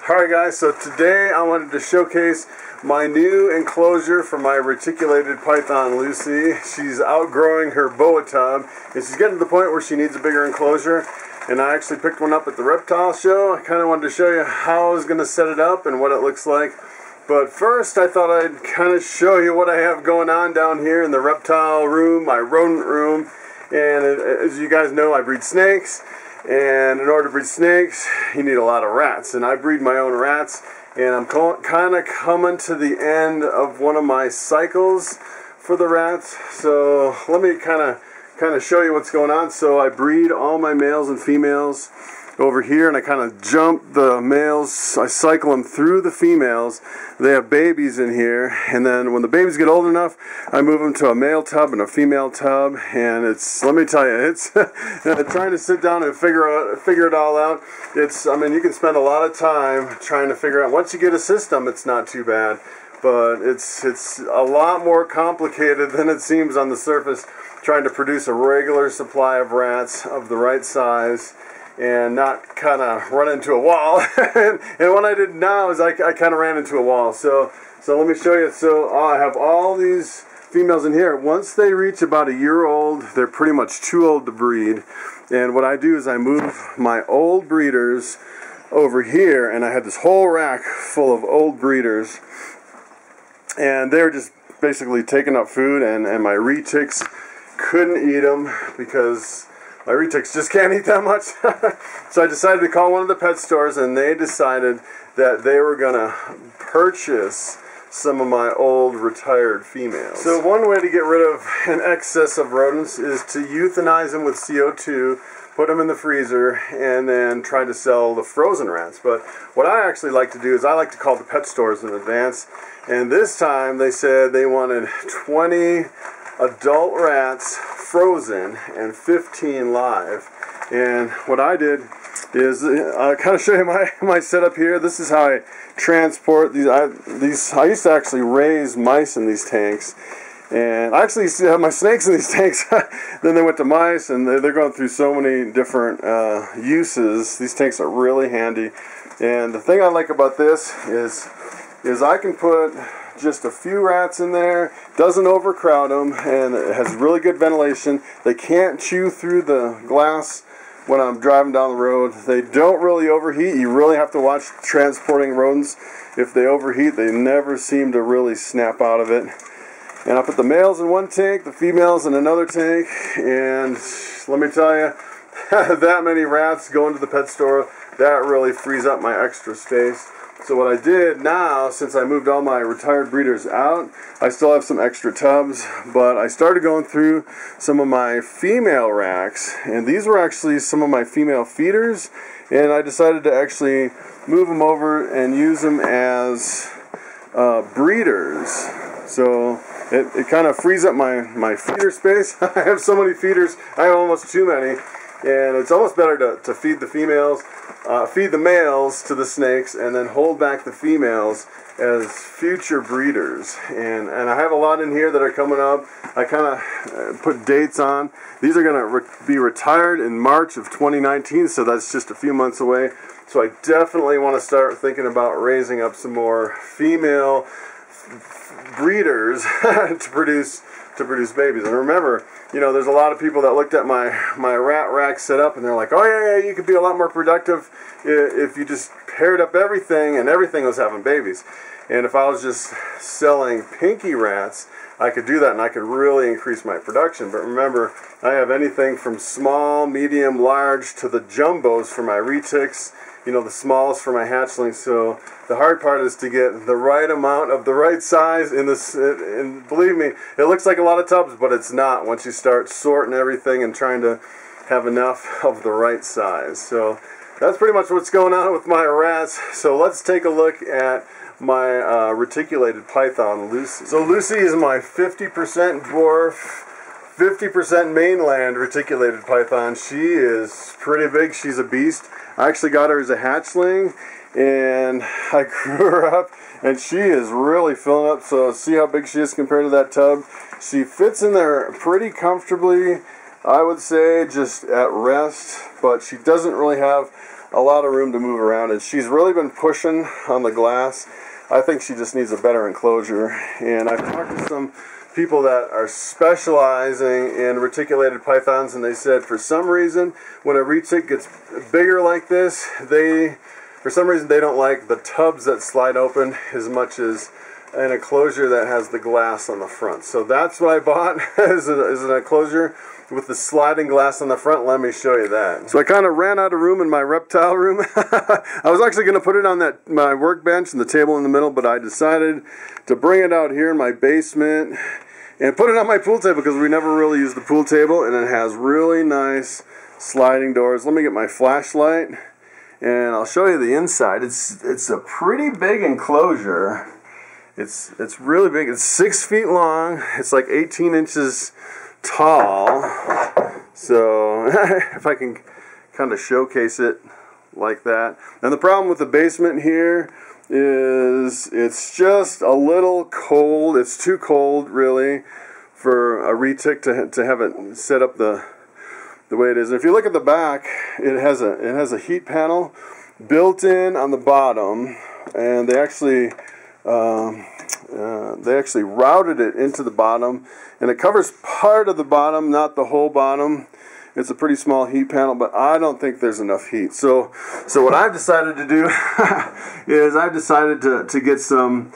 Alright guys, so today I wanted to showcase my new enclosure for my reticulated python Lucy. She's outgrowing her boa tub and she's getting to the point where she needs a bigger enclosure, and I actually picked one up at the reptile show. I kind of wanted to show you how I was going to set it up and what it looks like. But first I thought I'd kind of show you what I have going on down here in the reptile room, my rodent room. And as you guys know, I breed snakes. And in order to breed snakes, you need a lot of rats. And I breed my own rats. And I'm kind of coming to the end of one of my cycles for the rats. So let me kind of show you what's going on. So I breed all my males and females over here, and I kind of jump the males. I cycle them through the females. They have babies in here, and then when the babies get old enough, I move them to a male tub and a female tub. And it's, let me tell you, it's trying to sit down and figure it all out. I mean, you can spend a lot of time trying to figure out. Once you get a system, it's not too bad, but it's a lot more complicated than it seems on the surface, trying to produce a regular supply of rats of the right size and not kind of run into a wall. and what I did now is I kind of ran into a wall. So let me show you. So I have all these females in here. Once they reach about a year old, they're pretty much too old to breed. And what I do is I move my old breeders over here, and I had this whole rack full of old breeders. And they're just basically taking up food, and my retics couldn't eat them because my retics just can't eat that much. So I decided to call one of the pet stores, and they decided that they were going to purchase some of my old retired females. So one way to get rid of an excess of rodents is to euthanize them with CO2, put them in the freezer, and then try to sell the frozen rats. But what I actually like to do is I like to call the pet stores in advance, and this time they said they wanted 20 adult rats frozen and 15 live. And what I did is I'll kind of show you my setup here. This is how I transport these. I used to actually raise mice in these tanks, and I actually used to have my snakes in these tanks. Then they went to mice, and they're going through so many different uses. These tanks are really handy, and the thing I like about this is I can put just a few rats in there, doesn't overcrowd them, and it has really good ventilation. They can't chew through the glass when I'm driving down the road. They don't really overheat. You really have to watch transporting rodents. If they overheat, they never seem to really snap out of it. And I put the males in one tank, the females in another tank, and let me tell you, that many rats going to the pet store, that really frees up my extra space. So what I did now, since I moved all my retired breeders out, I still have some extra tubs, but I started going through some of my female racks, and these were actually some of my female feeders, and I decided to actually move them over and use them as breeders. So it kind of frees up my feeder space. I have so many feeders, I have almost too many. And it's almost better to feed the females, feed the males to the snakes, and then hold back the females as future breeders. And I have a lot in here that are coming up. I kind of put dates on. These are going to be retired in March of 2019, so that's just a few months away. So I definitely want to start thinking about raising up some more female breeders to produce babies. And remember, you know, there's a lot of people that looked at my rat rack setup and they're like, oh yeah, you could be a lot more productive if you just paired up everything and everything was having babies. And if I was just selling pinky rats, I could do that and I could really increase my production. But remember, I have anything from small, medium, large to the jumbos for my retics, you know, the smalls for my hatchlings. So the hard part is to get the right amount of the right size in this. And believe me, it looks like a lot of tubs, but it's not once you start sorting everything and trying to have enough of the right size. So that's pretty much what's going on with my rats. So let's take a look at my reticulated python Lucy. So Lucy is my 50% dwarf, 50% mainland reticulated python. She is pretty big. She's a beast. I actually got her as a hatchling, and I grew her up, and she is really filling up. So see how big she is compared to that tub. She fits in there pretty comfortably, I would say, just at rest, but she doesn't really have a lot of room to move around, and she's really been pushing on the glass. I think she just needs a better enclosure, and I've talked to some people that are specializing in reticulated pythons, and they said for some reason when a retic gets bigger like this, for some reason they don't like the tubs that slide open as much as an enclosure that has the glass on the front. So that's what I bought is an enclosure with the sliding glass on the front. Let me show you that. So I kind of ran out of room in my reptile room. I was actually going to put it on my workbench and the table in the middle, but I decided to bring it out here in my basement and put it on my pool table because we never really use the pool table, and it has really nice sliding doors. Let me get my flashlight and I'll show you the inside. It's a pretty big enclosure. It's really big. It's 6 feet long. It's like 18 inches tall. So if I can kind of showcase it like that. And the problem with the basement here is it's just a little cold. It's too cold really for a retic to have it set up the way it is. And if you look at the back, it has a heat panel built in on the bottom, and they actually routed it into the bottom, and it covers part of the bottom, not the whole bottom. It's a pretty small heat panel, but I don't think there's enough heat. So what I've decided to do is I've decided to get some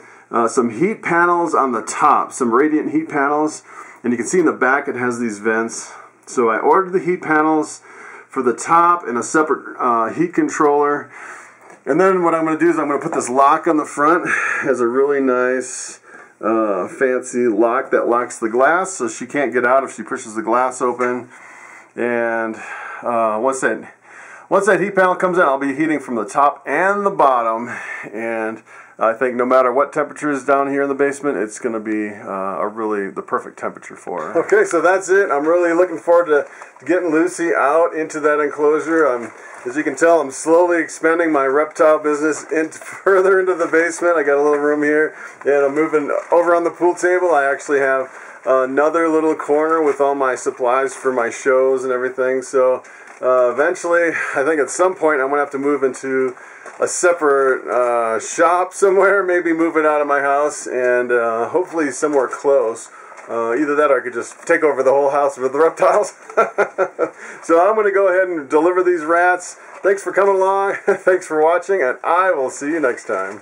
heat panels on the top, some radiant heat panels, and you can see in the back it has these vents. So I ordered the heat panels for the top and a separate heat controller. And then what I'm going to do is I'm going to put this lock on the front. It has a really nice fancy lock that locks the glass so she can't get out if she pushes the glass open. And once that heat panel comes in, I'll be heating from the top and the bottom. And I think no matter what temperature is down here in the basement, it's going to be really the perfect temperature for her. Okay, so that's it. I'm really looking forward to getting Lucy out into that enclosure. As you can tell, I'm slowly expanding my reptile business further into the basement. I got a little room here, and I'm moving over on the pool table. I actually have another little corner with all my supplies for my shows and everything. So eventually, I think at some point, I'm going to have to move into a separate shop somewhere, maybe move it out of my house, and hopefully somewhere close. Either that or I could just take over the whole house with the reptiles. So I'm going to go ahead and deliver these rats. Thanks for coming along. Thanks for watching, and I will see you next time.